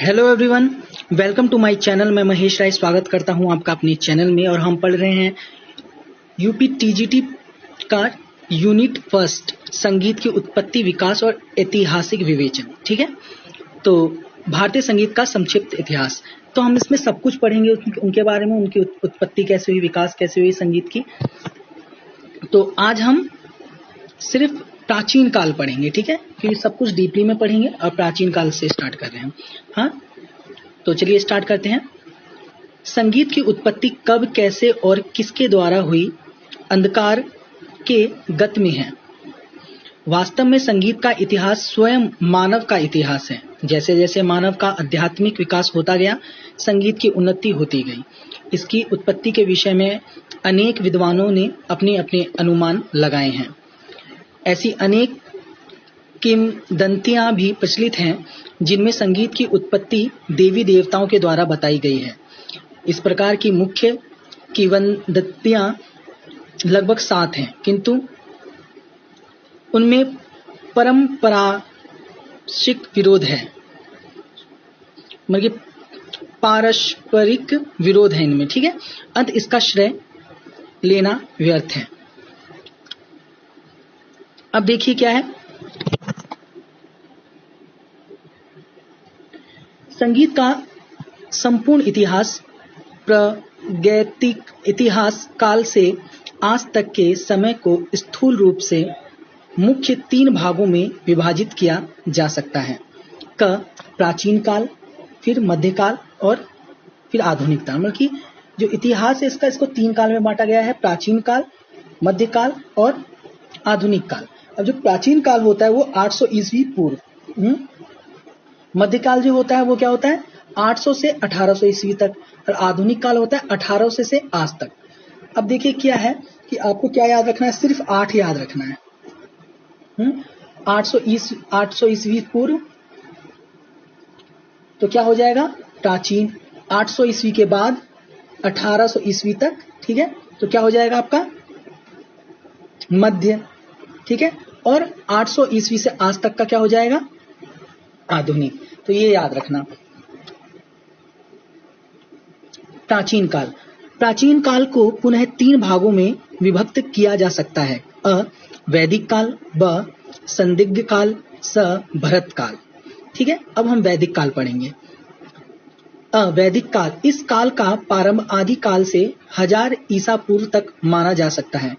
Hello everyone, welcome to my channel. मैं महेश राय स्वागत करता हूं आपका अपने चैनल में। और हम पढ़ रहे हैं यूपी टीजीटी का यूनिट फर्स्ट, संगीत की उत्पत्ति, विकास और ऐतिहासिक विवेचन। ठीक है, तो भारतीय संगीत का संक्षिप्त इतिहास। तो हम इसमें सब कुछ पढ़ेंगे उनके बारे में, उनकी उत्पत्ति कैसे हुई, विकास कैसे हुई संगीत की। तो आज हम सिर्फ प्राचीन काल पढ़ेंगे, ठीक है, क्योंकि सब कुछ डीपली में पढ़ेंगे और प्राचीन काल से स्टार्ट कर रहे हैं। हाँ, तो चलिए स्टार्ट करते हैं। संगीत की उत्पत्ति कब, कैसे और किसके द्वारा हुई, अंधकार के गत में है। वास्तव में संगीत का इतिहास स्वयं मानव का इतिहास है। जैसे जैसे मानव का आध्यात्मिक विकास होता गया, संगीत की उन्नति होती गई। इसकी उत्पत्ति के विषय में अनेक विद्वानों ने अपने अपने अनुमान लगाए हैं। ऐसी अनेक किंवदंतियां भी प्रचलित हैं जिनमें संगीत की उत्पत्ति देवी देवताओं के द्वारा बताई गई है। इस प्रकार की मुख्य किंवदंतियां लगभग 7 हैं, किंतु उनमें परंपराशिक विरोध है, मतलब पारस्परिक विरोध है इनमें। ठीक है, अंत इसका श्रेय लेना व्यर्थ है। अब देखिए क्या है। संगीत का संपूर्ण इतिहास प्रागैतिक इतिहास काल से आज तक के समय को स्थूल रूप से मुख्य 3 भागों में विभाजित किया जा सकता है। प्राचीन काल, फिर मध्यकाल और फिर आधुनिक काल। मतलब कि जो इतिहास है इसको 3 काल में बांटा गया है, प्राचीन काल, मध्यकाल और आधुनिक काल। अब जो प्राचीन काल होता है वो 800 ईस्वी पूर्व, मध्यकाल जो होता है वो क्या होता है 800 से 1800 ईस्वी तक, और आधुनिक काल होता है 1800 से आज तक। अब देखिए क्या है कि आपको क्या याद रखना है, सिर्फ 8 याद रखना है। 800 ईस्वी पूर्व तो क्या हो जाएगा प्राचीन, 800 ईस्वी के बाद 1800 ईस्वी तक, ठीक है, तो क्या हो जाएगा आपका मध्य, ठीक है, और 800 ईस्वी से आज तक का क्या हो जाएगा आधुनिक। तो ये याद रखना। प्राचीन काल, प्राचीन काल को पुनः 3 भागों में विभक्त किया जा सकता है। अ वैदिक काल, ब संदिग्ध काल, स भरत काल। ठीक है, अब हम वैदिक काल पढ़ेंगे। वैदिक काल, इस काल का प्रारंभ आदि काल से 1000 ईसा पूर्व तक माना जा सकता है,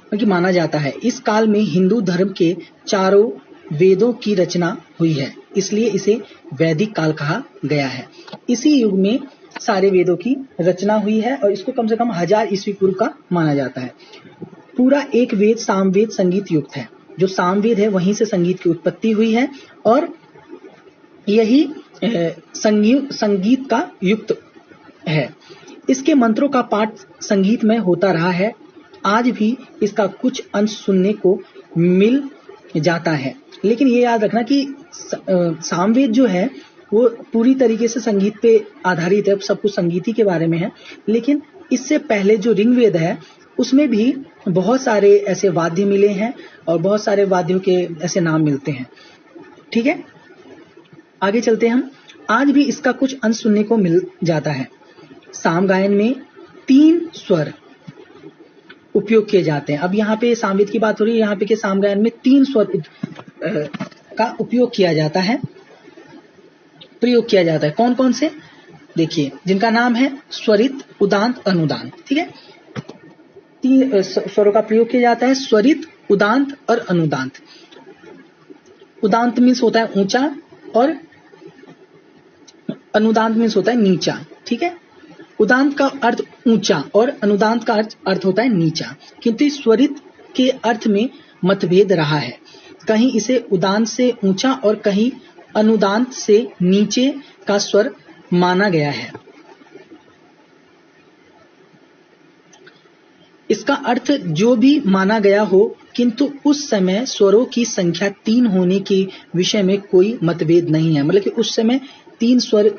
क्योंकि माना जाता है। इस काल में हिंदू धर्म के चारों वेदों की रचना हुई है, इसलिए इसे वैदिक काल कहा गया है। इसी युग में सारे वेदों की रचना हुई है और इसको कम से कम 1000 ईस्वी पूर्व का माना जाता है। पूरा एक वेद सामवेद संगीत युक्त है। जो सामवेद है वहीं से संगीत की उत्पत्ति हुई है और यही संगीत का युक्त है। इसके मंत्रों का पाठ संगीत में होता रहा है। आज भी इसका कुछ अंश सुनने को मिल जाता है, लेकिन ये याद रखना कि सामवेद जो है वो पूरी तरीके से संगीत पे आधारित है, सब कुछ संगीत ही के बारे में है। लेकिन इससे पहले जो ऋग्वेद है उसमें भी बहुत सारे ऐसे वाद्य मिले हैं और बहुत सारे वाद्यों के ऐसे नाम मिलते हैं। ठीक है, आगे चलते हैं हम। आज भी इसका कुछ अंश सुनने को मिल जाता है। साम गायन में 3 स्वर उपयोग किए जाते हैं। अब यहाँ पे सामवेद की बात हो रही है, यहाँ पे के साम गायन में 3 स्वर का उपयोग किया जाता है, प्रयोग किया जाता है। कौन कौन से देखिए, जिनका नाम है स्वरित, उदांत, अनुदांत। ठीक है, 3 स्वरों का प्रयोग किया जाता है, स्वरित, उदांत और अनुदांत। उदांत मीन्स होता है ऊंचा और अनुदांत मीन्स होता है नीचा। ठीक है, उदांत का अर्थ ऊंचा और अनुदांत का अर्थ होता है नीचा, किंतु स्वरित के अर्थ में मतभेद रहा है। कहीं इसे उदांत से ऊंचा और कहीं अनुदांत से नीचे का स्वर माना गया है। इसका अर्थ जो भी माना गया हो, किंतु उस समय स्वरों की संख्या 3 होने के विषय में कोई मतभेद नहीं है। मतलब कि उस समय 3 स्वर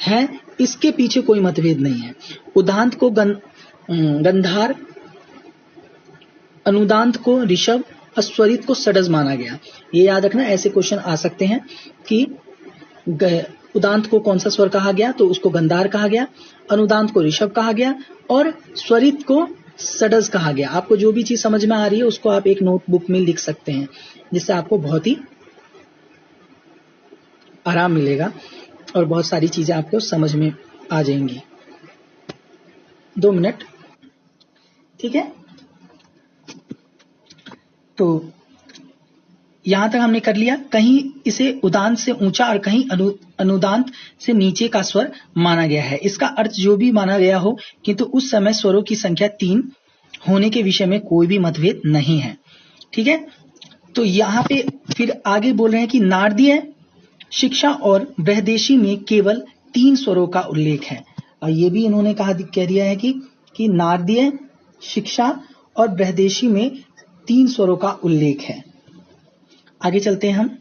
है, इसके पीछे कोई मतभेद नहीं है। उदांत को गंधार, अनुदांत को ऋषभ और स्वरित को षडज माना गया। ये याद रखना, ऐसे क्वेश्चन आ सकते हैं कि उदांत को कौन सा स्वर कहा गया, तो उसको गंधार कहा गया, अनुदांत को ऋषभ कहा गया और स्वरित को षडज कहा गया। आपको जो भी चीज समझ में आ रही है उसको आप एक नोटबुक में लिख सकते हैं, जिससे आपको बहुत ही आराम मिलेगा और बहुत सारी चीजें आपको समझ में आ जाएंगी। 2 मिनट, ठीक है। तो यहां तक हमने कर लिया। कहीं इसे उदांत से ऊंचा और कहीं अनुदांत से नीचे का स्वर माना गया है। इसका अर्थ जो भी माना गया हो, किंतु उस समय स्वरों की संख्या 3 होने के विषय में कोई भी मतभेद नहीं है, ठीक है। तो यहाँ पे फिर आगे बोल रहे हैं कि नारदीय, शिक्षा और बृहदेशी में केवल 3 स्वरों का उल्लेख है। और ये भी इन्होंने कह दिया है कि नारदीय, शिक्षा और बृहदेशी में 3 स्वरों का उल्लेख है। आगे चलते हैं हम।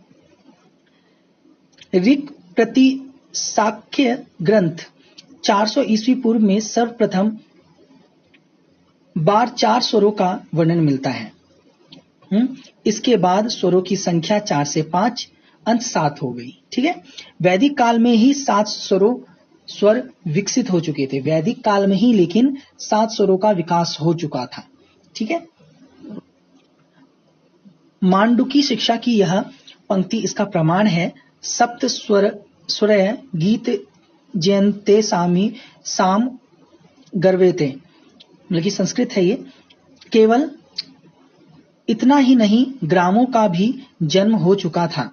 ऋक् प्रति शाक्य ग्रंथ 400 ईस्वी पूर्व में सर्वप्रथम बार 4 स्वरों का वर्णन मिलता है। इसके बाद स्वरों की संख्या 4 से 5 अंत 7 हो गई, ठीक है। वैदिक काल में ही 7 स्वर विकसित हो चुके थे। वैदिक काल में ही लेकिन 7 स्वरों का विकास हो चुका था, ठीक है। मांडुकी शिक्षा की यह पंक्ति इसका प्रमाण है। सप्त स्वरय गीत जयंते सामी साम गर्वेते, मतलब कि संस्कृत है ये। केवल इतना ही नहीं, ग्रामों का भी जन्म हो चुका था।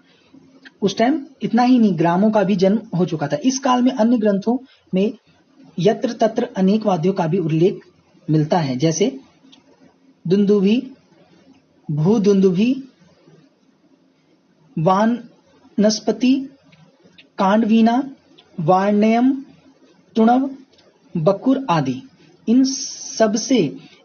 उस टाइम इतना ही नहीं, ग्रामों का भी जन्म हो चुका था। इस काल में अन्य ग्रंथों में यत्र तत्र अनेक वाद्यों का भी उल्लेख मिलता है, जैसे दुंदुभी, भूदुंदुभी, वानस्पति, कांडवीना, वार्ण्यम, तुणव, बकुर आदि। इन सब से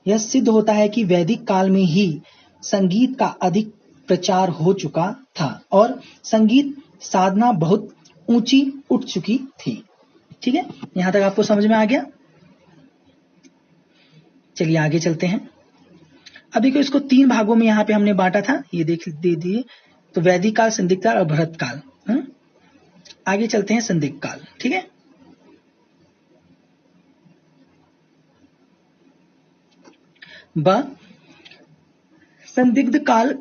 यह सिद्ध होता है कि वैदिक काल में ही संगीत का अधिक प्रचार हो चुका था और संगीत साधना बहुत ऊंची उठ चुकी थी, ठीक है। यहां तक आपको समझ में आ गया। चलिए आगे चलते हैं। अभी को इसको 3 भागों में यहां पे हमने बांटा था, ये दे दिए। तो वैदिक काल, संदिग्ध काल और भरत काल। आगे चलते हैं संदिग्ध काल, ठीक है। संदिग्ध काल,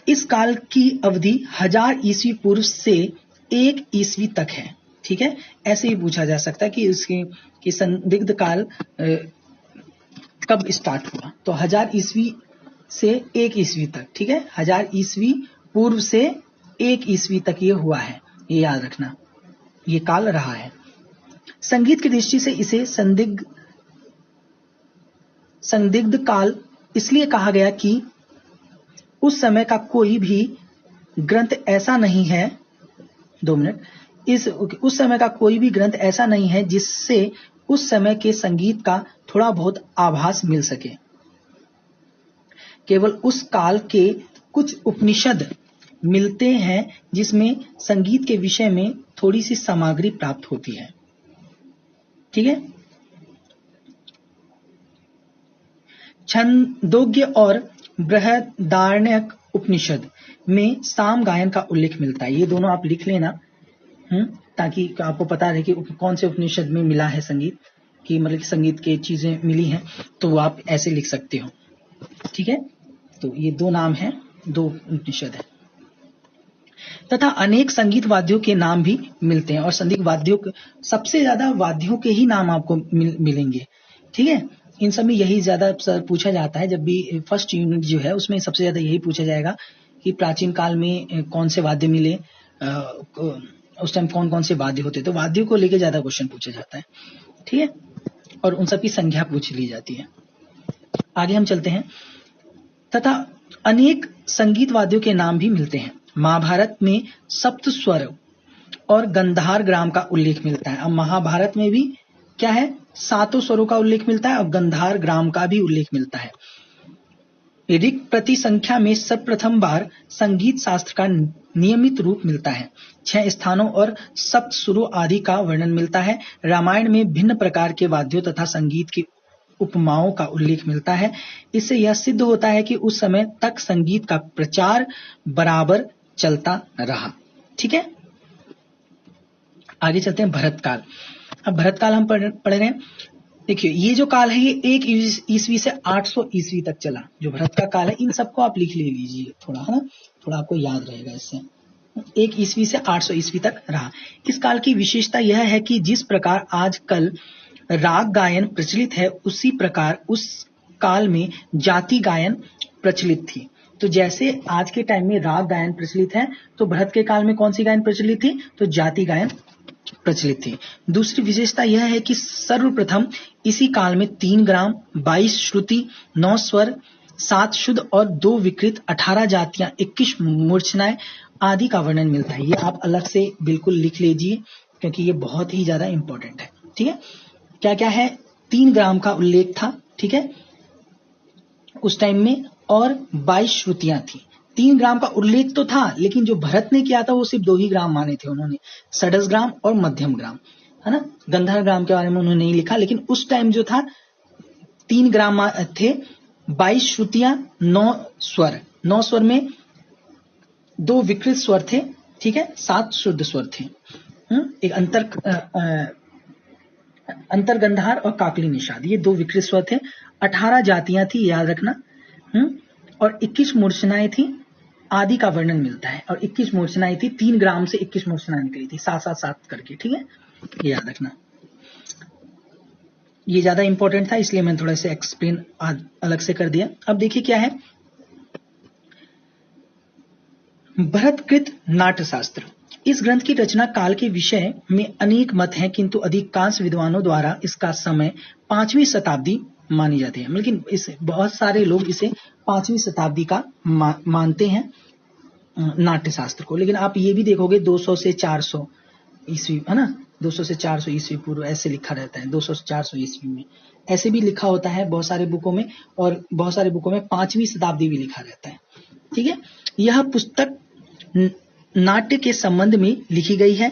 इस काल की अवधि 1000 ईस्वी पूर्व से 1 ईस्वी तक है, ठीक है। ऐसे ही पूछा जा सकता है कि संदिग्ध काल कब स्टार्ट हुआ, तो 1000 ईस्वी से 1 ईस्वी तक, ठीक है। 1000 ईस्वी पूर्व से 1 ईस्वी तक ये हुआ है, ये याद रखना, ये काल रहा है। संगीत की दृष्टि से इसे संदिग्ध काल इसलिए कहा गया कि उस समय का कोई भी ग्रंथ ऐसा नहीं है, 2 मिनट, उस समय का कोई भी ग्रंथ ऐसा नहीं है जिससे उस समय के संगीत का थोड़ा बहुत आभास मिल सके। केवल उस काल के कुछ उपनिषद मिलते हैं जिसमें संगीत के विषय में थोड़ी सी सामग्री प्राप्त होती है, ठीक है। छंदोग्य और बृहदारण्यक उपनिषद में साम गायन का उल्लेख मिलता है। ये दोनों आप लिख लेना, ताकि आपको पता रहे कि कौन से उपनिषद में मिला है संगीत की, मतलब कि संगीत की चीजें मिली हैं, तो आप ऐसे लिख सकते हो, ठीक है। तो ये 2 नाम हैं, 2 उपनिषद है। तथा अनेक संगीत वाद्यों के नाम भी मिलते हैं और संगीत वाद्यों सबसे ज्यादा वाद्यों के ही नाम आपको मिलेंगे, ठीक है। इन सब में यही ज्यादा पूछा जाता है। जब भी फर्स्ट यूनिट जो है उसमें सबसे ज्यादा यही पूछा जाएगा कि प्राचीन काल में कौन से वाद्य मिले, उस टाइम कौन कौन से वाद्य होते, तो वाद्यों को लेके ज्यादा क्वेश्चन पूछा जाता है, ठीक है। और उन सब की संख्या पूछ ली जाती है। आगे हम चलते हैं। तथा अनेक संगीत वाद्यों के नाम भी मिलते हैं। महाभारत में सप्त स्वर और गंधार ग्राम का उल्लेख मिलता है। अब महाभारत में भी क्या है, 7 स्वरों का उल्लेख मिलता है और गंधार ग्राम का भी उल्लेख मिलता है। ऋक् प्रति संख्या में सर्वप्रथम बार संगीत शास्त्र का नियमित रूप मिलता है। 6 स्थानों और सप्त सुरों आदि का वर्णन मिलता है। रामायण में भिन्न प्रकार के वाद्यों तथा संगीत की उपमाओं का उल्लेख मिलता है। इससे यह सिद्ध होता है कि उस समय तक संगीत का प्रचार बराबर चलता रहा, ठीक है। आगे चलते हैं भरत काल। अब भरत काल हम पढ़ रहे हैं। देखिए ये जो काल है ये 1 ईस्वी से 800 ईस्वी तक चला। जो भरत का काल है इन सबको आप लिख ले लीजिए थोड़ा, है ना, थोड़ा आपको याद रहेगा इससे। 1 ईस्वी से 800 ईस्वी तक रहा। इस काल की विशेषता यह है कि जिस प्रकार आजकल राग गायन प्रचलित है उसी प्रकार उस काल में जाति गायन प्रचलित थी। तो जैसे आज के टाइम में राग गायन प्रचलित है तो भरत के काल में कौन सी गायन प्रचलित थी? तो जाति गायन प्रचलित थी। दूसरी विशेषता यह है कि सर्वप्रथम इसी काल में 3 ग्राम, 22 श्रुति, 9 स्वर, 7 शुद्ध और 2 विकृत, 18 जातियां, 21 मूर्छनाएं आदि का वर्णन मिलता है। ये आप अलग से बिल्कुल लिख लीजिए क्योंकि ये बहुत ही ज्यादा इंपॉर्टेंट है। ठीक है, क्या क्या है? 3 ग्राम का उल्लेख था, ठीक है, उस टाइम में, और 22 श्रुतियां थी। 3 ग्राम का उल्लेख तो था लेकिन जो भरत ने किया था वो सिर्फ 2 ही ग्राम माने थे उन्होंने, षडस ग्राम और मध्यम ग्राम, है ना। गंधर्व ग्राम के बारे में उन्होंने नहीं लिखा, लेकिन उस टाइम जो था 3 ग्राम थे, 22 श्रुतियां, 9 स्वर, 9 स्वर में 2 विकृत स्वर थे, ठीक है, 7 शुद्ध स्वर थे। एक अंतरगंधार और काकली निषाद, ये 2 विकृत स्वर थे। 18 जातियां थी, याद रखना, और 21 मूर्छनाएं थी आदि का वर्णन मिलता है। और 21 मूर्छनाएं थी, 3 ग्राम से 21 मूर्छनाएं निकली थी, 7-7-7 करके, ठीक है, ये याद रखना। ये ज्यादा इंपॉर्टेंट था इसलिए मैंने थोड़ा सा एक्सप्लेन अलग से कर दिया। अब देखिए क्या है, भरतकृत नाट्य शास्त्र। इस ग्रंथ की रचना काल के विषय में अनेक मत हैं, किंतु अधिकांश विद्वानों द्वारा इसका समय 5वीं शताब्दी मानी जाती है। लेकिन इसे बहुत सारे लोग इसे 5वीं शताब्दी का मानते हैं नाट्य शास्त्र को। लेकिन आप ये भी देखोगे 200 से 400 ईस्वी, है ना, 200 से 400 ईस्वी पूर्व ऐसे लिखा रहता है। 200 से 400 ईस्वी में ऐसे भी लिखा होता है बहुत सारे बुकों में, और बहुत सारे बुकों में 5वीं शताब्दी भी लिखा रहता है। ठीक है, यह पुस्तक नाट्य के संबंध में लिखी गई है।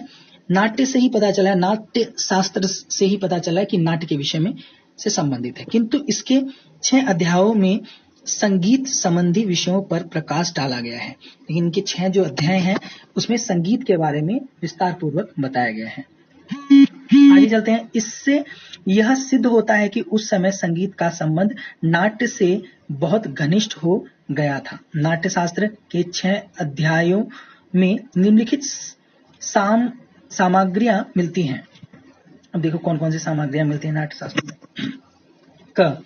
नाट्य से ही पता चला है, नाट्य शास्त्र से ही पता चला है कि नाट्य के विषय में से संबंधित है, किंतु इसके 6 अध्यायों में संगीत संबंधी विषयों पर प्रकाश डाला गया है। लेकिन इनके 6 जो अध्याय हैं उसमें संगीत के बारे में विस्तार पूर्वक बताया गया है। आगे चलते हैं। इससे यह सिद्ध होता है कि उस समय संगीत का संबंध नाट्य से बहुत घनिष्ठ हो गया था। नाट्य शास्त्र के 6 अध्यायों में निम्नलिखित सामग्रियां मिलती हैं। अब देखो कौन कौन सी सामग्रियां मिलती हैं नाट्य शास्त्र में। क,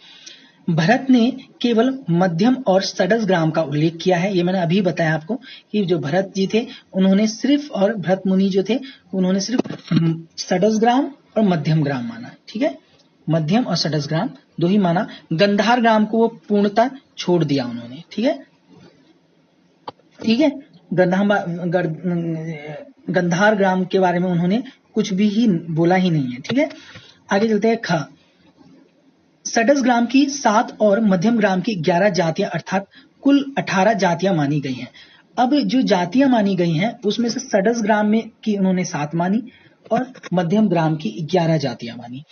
भरत ने केवल मध्यम और षडस ग्राम का उल्लेख किया है। ये मैंने अभी बताया आपको कि जो भरत जी थे उन्होंने सिर्फ, और भरत मुनि जो थे उन्होंने सिर्फ षडस ग्राम और मध्यम ग्राम माना। ठीक है, मध्यम और षडस ग्राम 2 ही माना। गंधार ग्राम को वो पूर्णतः छोड़ दिया उन्होंने। ठीक है, ठीक है, गंधार ग्राम के बारे में उन्होंने कुछ भी ही बोला ही नहीं है। ठीक है, आगे चलते हैं। ख, षडस ग्राम की 7 और मध्यम ग्राम की 11 जातियां अर्थात कुल 18 जातियां मानी गई हैं। अब जो जातियां मानी गई हैं उसमें से षडस ग्राम में की उन्होंने 7 मानी और मध्यम ग्राम की 11 जातियां मानी।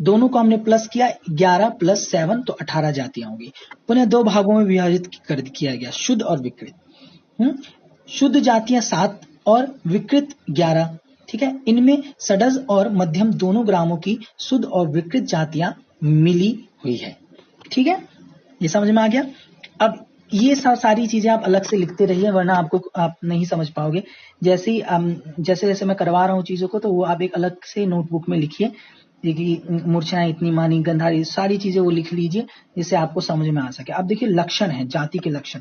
दोनों को हमने प्लस किया, 11 + 7 तो 18 जातियां होगी। पुनः 2 भागों में विभाजित कर किया गया, शुद्ध और विकृत। शुद्ध जातियां 7 और विकृत 11। ठीक है, इनमें षडस और मध्यम दोनों ग्रामों की शुद्ध और विकृत जातियां मिली हुई है। ठीक है, ये समझ में आ गया। अब ये सारी चीजें आप अलग से लिखते रहिए वरना आप नहीं समझ पाओगे। जैसे जैसे मैं करवा रहा हूँ चीजों को तो वो आप एक अलग से नोटबुक में लिखिए कि मूर्छनाएं इतनी मानी, गंधारी, सारी चीजें वो लिख लीजिए जिससे आपको समझ में आ सके। अब देखिए लक्षण है, जाति के लक्षण।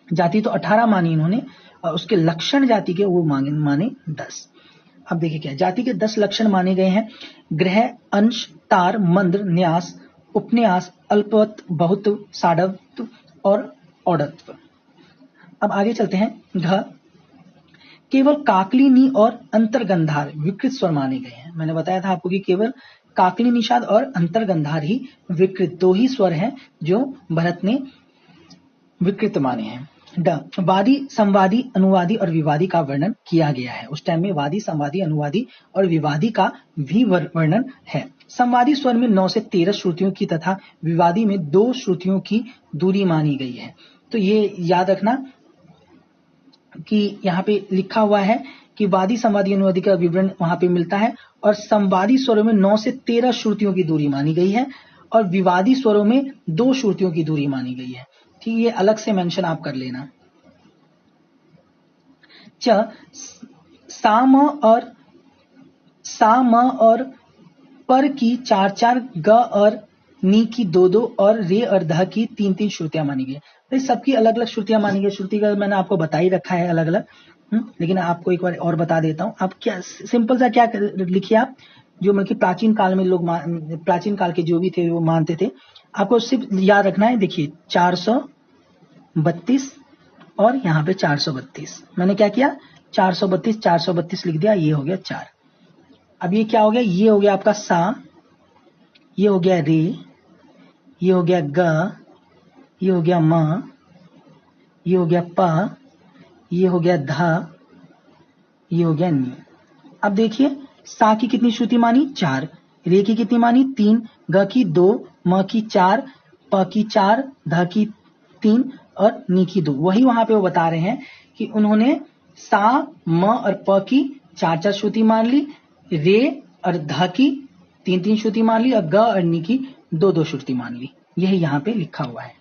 जाति तो 18 मानी इन्होंने और उसके लक्षण जाति के वो माने 10। अब देखिए क्या, जाति के 10 लक्षण माने गए हैं। ग्रह, अंश, तार, मंद्र, न्यास, उपन्यास, अल्पत्व, बहुत्व, साढ़वत्व और औडत्व। अब आगे चलते हैं। घ, केवल काकली, नी और अंतरगंधार विकृत स्वर माने गए हैं। मैंने बताया था आपको कि केवल काकली निषाद और अंतरगंधार ही विकृत 2 ही स्वर हैं जो भरत ने विकृत माने हैं। ड, वादी, संवादी, अनुवादी और विवादी का वर्णन किया गया है। उस टाइम में वादी, संवादी, अनुवादी और विवादी का भी वर्णन है। संवादी स्वर में 9 से 13 श्रुतियों की तथा विवादी में 2 श्रुतियों की दूरी मानी गई है। तो ये याद रखना कि यहाँ पे लिखा हुआ है कि वादी संवादी अनुवादी का विवरण वहां पे मिलता है, और संवादी स्वरों में 9 से 13 श्रुतियों की दूरी मानी गई है, और विवादी स्वरों में 2 श्रुतियों की दूरी मानी गई है। ठीक, ये अलग से मेंशन आप कर लेना। सा म और पर की 4-4, ग और नी की 2-2 और रे और ध की 3-3 श्रुतियां मानी गई। तो सबकी अलग अलग श्रुतियां मानी गई। श्रुति का मैंने आपको बता ही रखा है अलग अलग, लेकिन आपको एक बार और बता देता हूं। आप क्या सिंपल सा क्या लिखिए, आप जो मतलब कि प्राचीन काल में लोग प्राचीन काल के जो भी थे वो मानते थे, आपको सिर्फ याद रखना है। देखिए 432 और यहाँ पे 432, मैंने क्या किया 432 लिख दिया, ये हो गया 4। अब ये क्या हो गया, ये हो गया आपका सा, ये हो गया रे, ये हो गया ग, ये हो गया म, ये हो गया प, ये हो गया ध, ये हो गया नी। अब देखिए सा की कितनी श्रुति मानी 4, रे की कितनी मानी 3, ग की 2, म की 4, प की 4, ध की 3 और नी की 2। वही वहां पे वो बता रहे हैं कि उन्होंने सा म और प की 4-4 श्रुति मान ली, रे और ध की 3-3 श्रुति मान ली, और ग और नी की 2-2 श्रुति मान ली। यही यहाँ पे लिखा हुआ है।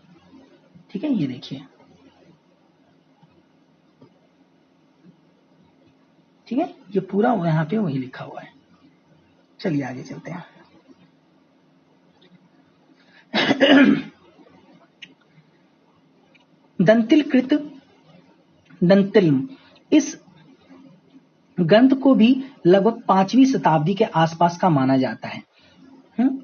ठीक है, ये देखिए। ठीक है, ये पूरा यहाँ पे वही लिखा हुआ है। चलिए आगे चलते हैं। दंतिलकृत दंतिल्म, इस ग्रंथ को भी लगभग 5वीं शताब्दी के आसपास का माना जाता है।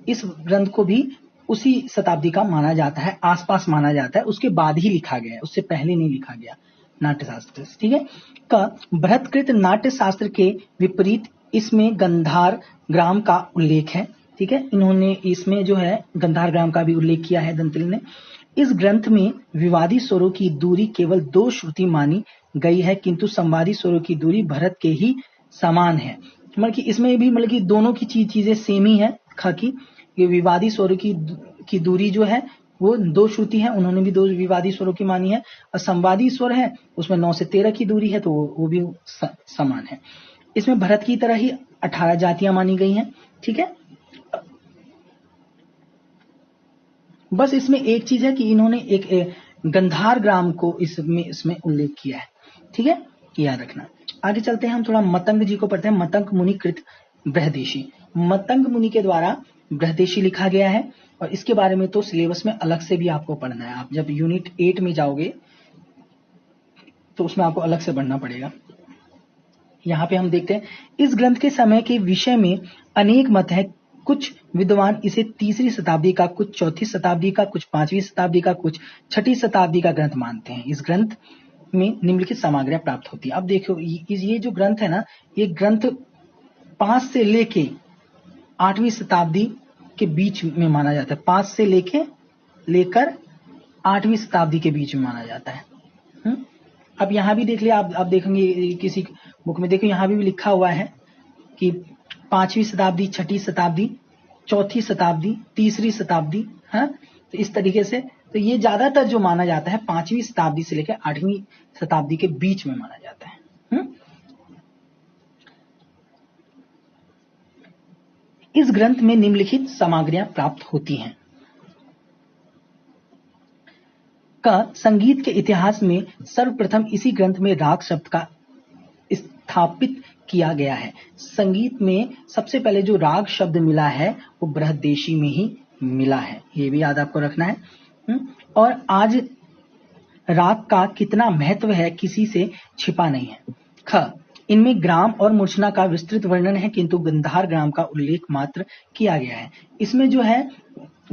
इस ग्रंथ को भी उसी शताब्दी का माना जाता है, आसपास माना जाता है, उसके बाद ही लिखा गया है, उससे पहले नहीं लिखा गया नाट्यशास्त्र। ठीक है, का बृहत्कृत नाट्यशास्त्र के विपरीत इसमें गंधार ग्राम का उल्लेख है। ठीक है, इन्होंने इसमें जो है गंधार ग्राम का भी उल्लेख किया है दंतिल ने। इस ग्रंथ में विवादी स्वरों की दूरी केवल 2 श्रुति मानी गई है, किंतु संवादी स्वरों की दूरी भरत के ही समान है। मतलब कि इसमें भी मतलब कि दोनों की चीजें सेम ही है। ख की ये विवादी स्वरों की दूरी जो है वो 2 श्रुति है, उन्होंने भी 2 विवादी स्वरों की मानी है, और संवादी स्वर है उसमें 9 से 13 की दूरी है, तो वो भी समान है। इसमें भरत की तरह ही 18 जातियां मानी गई हैं। ठीक है, बस इसमें एक चीज है कि इन्होंने एक गंधार ग्राम को इसमें उल्लेख किया है। ठीक है, याद रखना। आगे चलते हैं, हम थोड़ा मतंग जी को पढ़ते हैं। मतंग मुनि कृत बृहदेशी, मतंग मुनि के द्वारा बृहदेशी लिखा गया है, और इसके बारे में तो सिलेबस में अलग से भी आपको पढ़ना है। आप जब यूनिट 8 में जाओगे तो उसमें आपको अलग से पढ़ना पड़ेगा। यहाँ पे हम देखते हैं इस ग्रंथ के समय के विषय में अनेक मत है। कुछ विद्वान इसे 3री शताब्दी का, कुछ 4थी शताब्दी का, कुछ 5वीं शताब्दी का, कुछ 6ठी शताब्दी का ग्रंथ मानते हैं। इस ग्रंथ में निम्नलिखित सामग्रियां प्राप्त होती है। अब देखो ये जो ग्रंथ है ना, ये ग्रंथ 5 से लेके 8वीं शताब्दी के बीच में माना जाता है। 5 से लेकर 8वीं शताब्दी के बीच में माना जाता है। अब यहाँ भी देख लिया, आप देखेंगे किसी बुक में, देखो यहाँ भी लिखा हुआ है कि 5वीं शताब्दी, 6ठी शताब्दी, 4थी शताब्दी, 3री शताब्दी। हाँ, तो इस तरीके से तो ये ज्यादातर जो माना जाता है 5वीं शताब्दी से लेकर 8वीं शताब्दी के बीच में माना जाता है। इस ग्रंथ में निम्नलिखित सामग्रियां प्राप्त होती हैं। का संगीत के इतिहास में सर्वप्रथम इसी ग्रंथ में राग शब्द का स्थापित किया गया है। संगीत में सबसे पहले जो राग शब्द मिला है वो बृहदेशी में ही मिला है, ये भी याद आपको रखना है। और आज राग का कितना महत्व है किसी से छिपा नहीं है। ख, इनमें ग्राम और मूर्छना का विस्तृत वर्णन है, किंतु गंधार ग्राम का उल्लेख मात्र किया गया है। इसमें जो है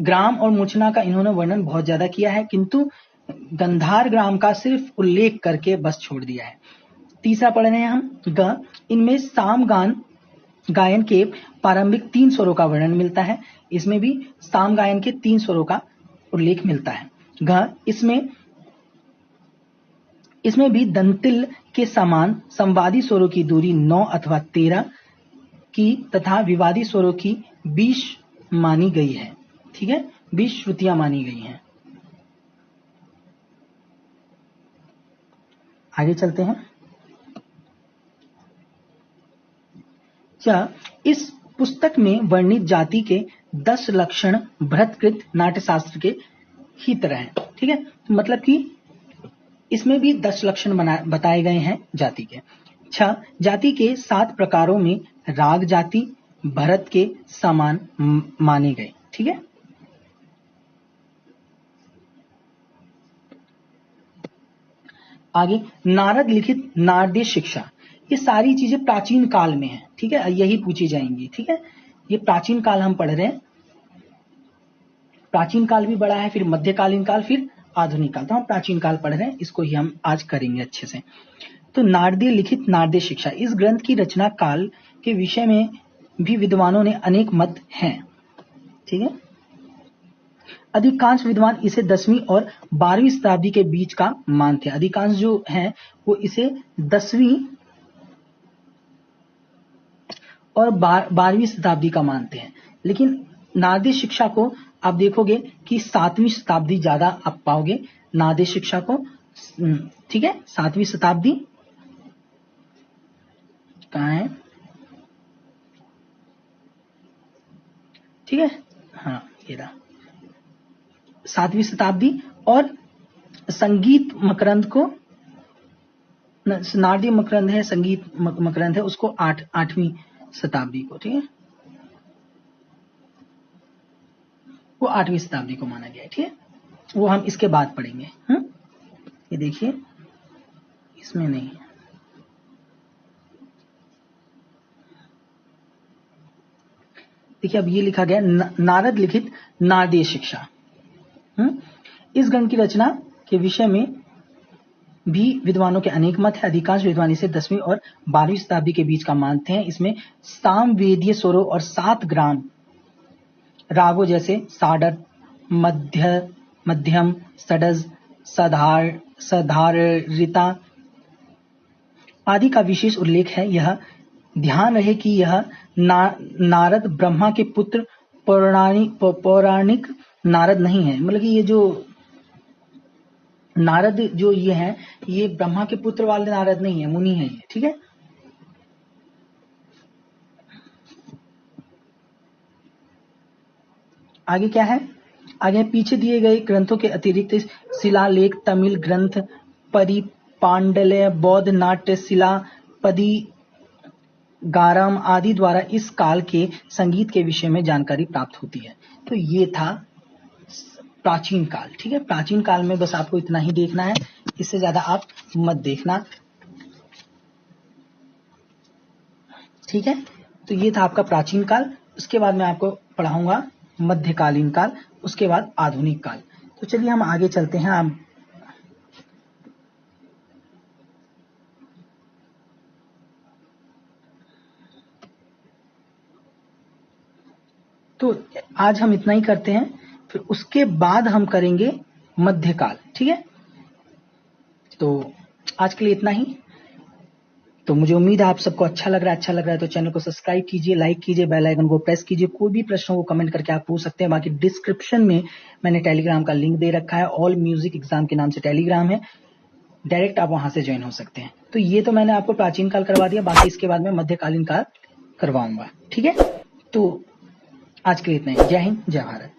ग्राम और मूर्छना का इन्होंने वर्णन बहुत ज्यादा किया है, किंतु गंधार ग्राम का सिर्फ उल्लेख करके बस छोड़ दिया है। तीसरा पढ़ रहे हैं हम ग, इनमें साम गायन के प्रारंभिक 3 स्वरों का वर्णन मिलता है। इसमें भी साम गायन के 3 स्वरों का उल्लेख मिलता है। घ, इसमें भी दंतिल के समान संवादी स्वरों की दूरी 9 अथवा 13 की तथा विवादी स्वरों की 20 मानी गई है। ठीक है, 20 श्रुतियां मानी गई हैं। आगे चलते हैं। इस पुस्तक में वर्णित जाति के 10 लक्षण भरतकृत नाट्यशास्त्र के ही तरह हैं। ठीक है, मतलब कि इसमें भी 10 लक्षण बताए गए हैं जाति के। 6 जाति के 7 प्रकारों में राग जाति भरत के समान माने गए। ठीक है, आगे नारद लिखित नारदीय शिक्षा, ये सारी चीजें प्राचीन काल में है। ठीक है, यही पूछी जाएंगी। ठीक है, ये प्राचीन काल हम पढ़ रहे हैं, प्राचीन काल भी बड़ा है, फिर मध्यकालीन काल, फिर आधुनिक काल। तो हम प्राचीन काल पढ़ रहे हैं, इसको ही हम आज करेंगे अच्छे से। तो नारदीय लिखित नारदीय शिक्षा, इस ग्रंथ की रचना काल के विषय में भी विद्वानों ने अनेक मत हैं। ठीक है, अधिकांश विद्वान इसे 10वीं और 12वीं शताब्दी के बीच का मानते हैं। अधिकांश जो हैं वो इसे 10वीं और 12वीं शताब्दी का मानते हैं, लेकिन नारदीय शिक्षा को आप देखोगे कि 7वीं शताब्दी ज्यादा आप पाओगे नारदीय शिक्षा को। ठीक है, 7वीं शताब्दी कहाँ है? ठीक है, हाँ ये रहा 7वीं शताब्दी। और संगीत मकरंद को, नारदीय मकरंद है, संगीत मकरंद है, उसको 8वीं शताब्दी को। ठीक है, वो 8वीं शताब्दी को माना गया है। ठीक है, वो हम इसके बाद पढ़ेंगे। ये देखिए, इसमें नहीं है। देखिए, अब ये लिखा गया नारद लिखित नारदीय शिक्षा। इस ग्रंथ की रचना के विषय में भी विद्वानों के अनेक मत है। अधिकांश विद्वान इसे 10वीं और 12वीं शताब्दी के बीच का मानते हैं। इसमें सामवेदीय स्वरों और 7 ग्राम रागों जैसे साडर, मध्यम, षडज, सधारिता आदि का विशेष उल्लेख है। यह ध्यान रहे कि यह नारद ब्रह्मा के पुत्र पौराणिक नारद नहीं है। मतलब कि ये जो नारद जो ये है, ये ब्रह्मा के पुत्र वाले नारद नहीं है, मुनि है ये। ठीक है, आगे क्या है? आगे पीछे दिए गए ग्रंथों के अतिरिक्त शिलालेख, तमिल ग्रंथ, परिपांडल्य, बौद्ध नाट्य शिला, पदी गारम आदि द्वारा इस काल के संगीत के विषय में जानकारी प्राप्त होती है। तो ये था प्राचीन काल। ठीक है, प्राचीन काल में बस आपको इतना ही देखना है, इससे ज्यादा आप मत देखना। ठीक है, तो ये था आपका प्राचीन काल। उसके बाद मैं आपको पढ़ाऊंगा मध्यकालीन काल, उसके बाद आधुनिक काल। तो चलिए हम आगे चलते हैं। तो आज हम इतना ही करते हैं, फिर उसके बाद हम करेंगे मध्यकाल। ठीक है, तो आज के लिए इतना ही। तो मुझे उम्मीद है आप सबको अच्छा लग रहा है तो चैनल को सब्सक्राइब कीजिए, लाइक कीजिए, बेल आइकन को प्रेस कीजिए। कोई भी प्रश्न हो कमेंट करके आप पूछ सकते हैं। बाकी डिस्क्रिप्शन में मैंने टेलीग्राम का लिंक दे रखा है, ऑल म्यूजिक एग्जाम के नाम से टेलीग्राम है, डायरेक्ट आप वहां से ज्वाइन हो सकते हैं। तो ये तो मैंने आपको प्राचीन काल करवा दिया, बाकी इसके बाद मैं मध्यकालीन काल करवाऊंगा। ठीक है, तो आज के लिए इतना ही। जय हिंद, जय भारत।